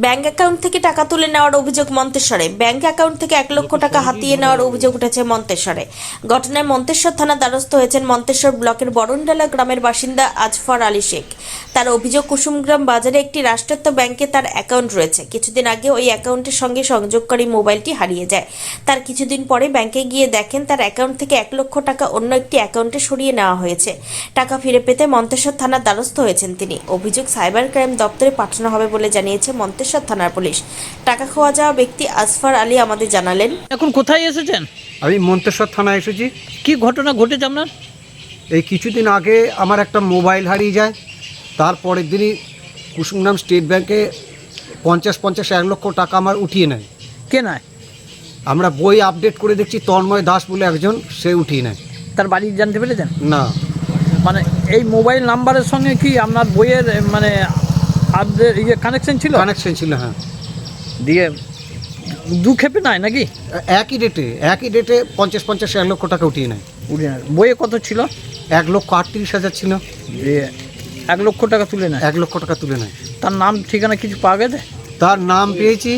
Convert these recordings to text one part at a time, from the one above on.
Bank account থেকে টাকা তুলে নেওয়ার অভিযোগ মন্তেশ্বরে। ব্যাংক অ্যাকাউন্ট থেকে 1 লক্ষ টাকা হাতিয়ে নেওয়ার অভিযোগ উঠেছে মন্তেশ্বরে। ঘটনায় মন্তেশ্বর থানা দ্বারস্থ হয়েছেন মন্তেশ্বর ব্লকের বরণডালা গ্রামের বাসিন্দা আজফর আলী শেখ। তার অভিযোগ, কুসুমগ্রাম বাজারে একটি রাষ্ট্রায়ত্ত ব্যাংকে তার অ্যাকাউন্ট রয়েছে। কিছুদিন আগে ওই অ্যাকাউন্টের সঙ্গে সংযোগকারী মোবাইলটি হারিয়ে যায়। তার কিছুদিন পরে ব্যাংকে গিয়ে দেখেন তার অ্যাকাউন্ট থেকে 1 লক্ষ টাকা অন্য একটি অ্যাকাউন্টে সরিয়ে নেওয়া হয়েছে। টাকা ফিরে পেতে মন্তেশ্বর থানার দ্বারস্থ হয়েছেন তিনি। অভিযোগ সাইবার ক্রাইম দপ্তরে পাঠানো হবে বলে জানিয়েছে মন্তেশ্বর থানার পুলিশ। টাকা খোয়া যাওয়া ব্যক্তি আজফর আলী আমাদের জানালেন, এখন কোথায় এসেছেন? আমি মন্তেশ্বর থানায় এসেছি। কি ঘটনা ঘটেছে আপনার? এই কিছুদিন আগে আমার একটা মোবাইল হারিয়ে যায়। তারপরের দিনই কুসুমগ্রাম স্টেট ব্যাংকে 50-1 লক্ষ টাকা আমার উঠিয়ে নেয়। কে নয়? আমরা বই আপডেট করে দেখছি তন্ময় দাস বলে একজন, সে উঠিয়ে নেয়। তার বাড়ি জানতে পেরেছেন? না, মানে এই মোবাইল নাম্বারের সঙ্গে কি আপনার বইয়ের মানে আপডেট কানেকশন ছিল? কানেকশন ছিল, হ্যাঁ। দিয়ে দু খেপে নাই নাকি? একই ডেটে 50-1 লক্ষ টাকা উঠিয়ে নেয়। উঠে না। বইয়ে কত ছিল? 1,38,000 ছিল। দিয়ে 1 লক্ষ টাকা তুলে নেয়। 1 লক্ষ টাকা তুলে নেয়। তার নাম ঠিকানা কিছু পাওয়া গেছে? তার নাম পেয়েছি,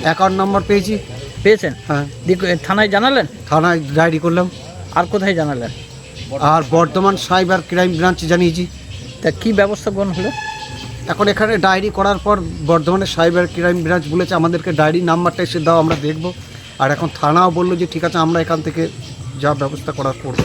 অ্যাকাউন্ট নম্বর পেয়েছি। পেয়েছেন? হ্যাঁ, দিয়ে থানায় জানালেন? থানায় ডায়েরি করলাম। আর কোথায় জানালেন? আর বর্ধমান সাইবার ক্রাইম ব্রাঞ্চে জানিয়েছি। তা কি ব্যবস্থা গ্রহণ হলো? এখন এখানে ডায়েরি করার পর বর্ধমানের সাইবার ক্রাইম ব্রাঞ্চ বলেছে আমাদেরকে ডায়েরি নাম্বারটা এসে দাও, আমরা দেখব। আর এখন থানাও বললো যে ঠিক আছে, আমরা এখান থেকে যা ব্যবস্থা করার করব।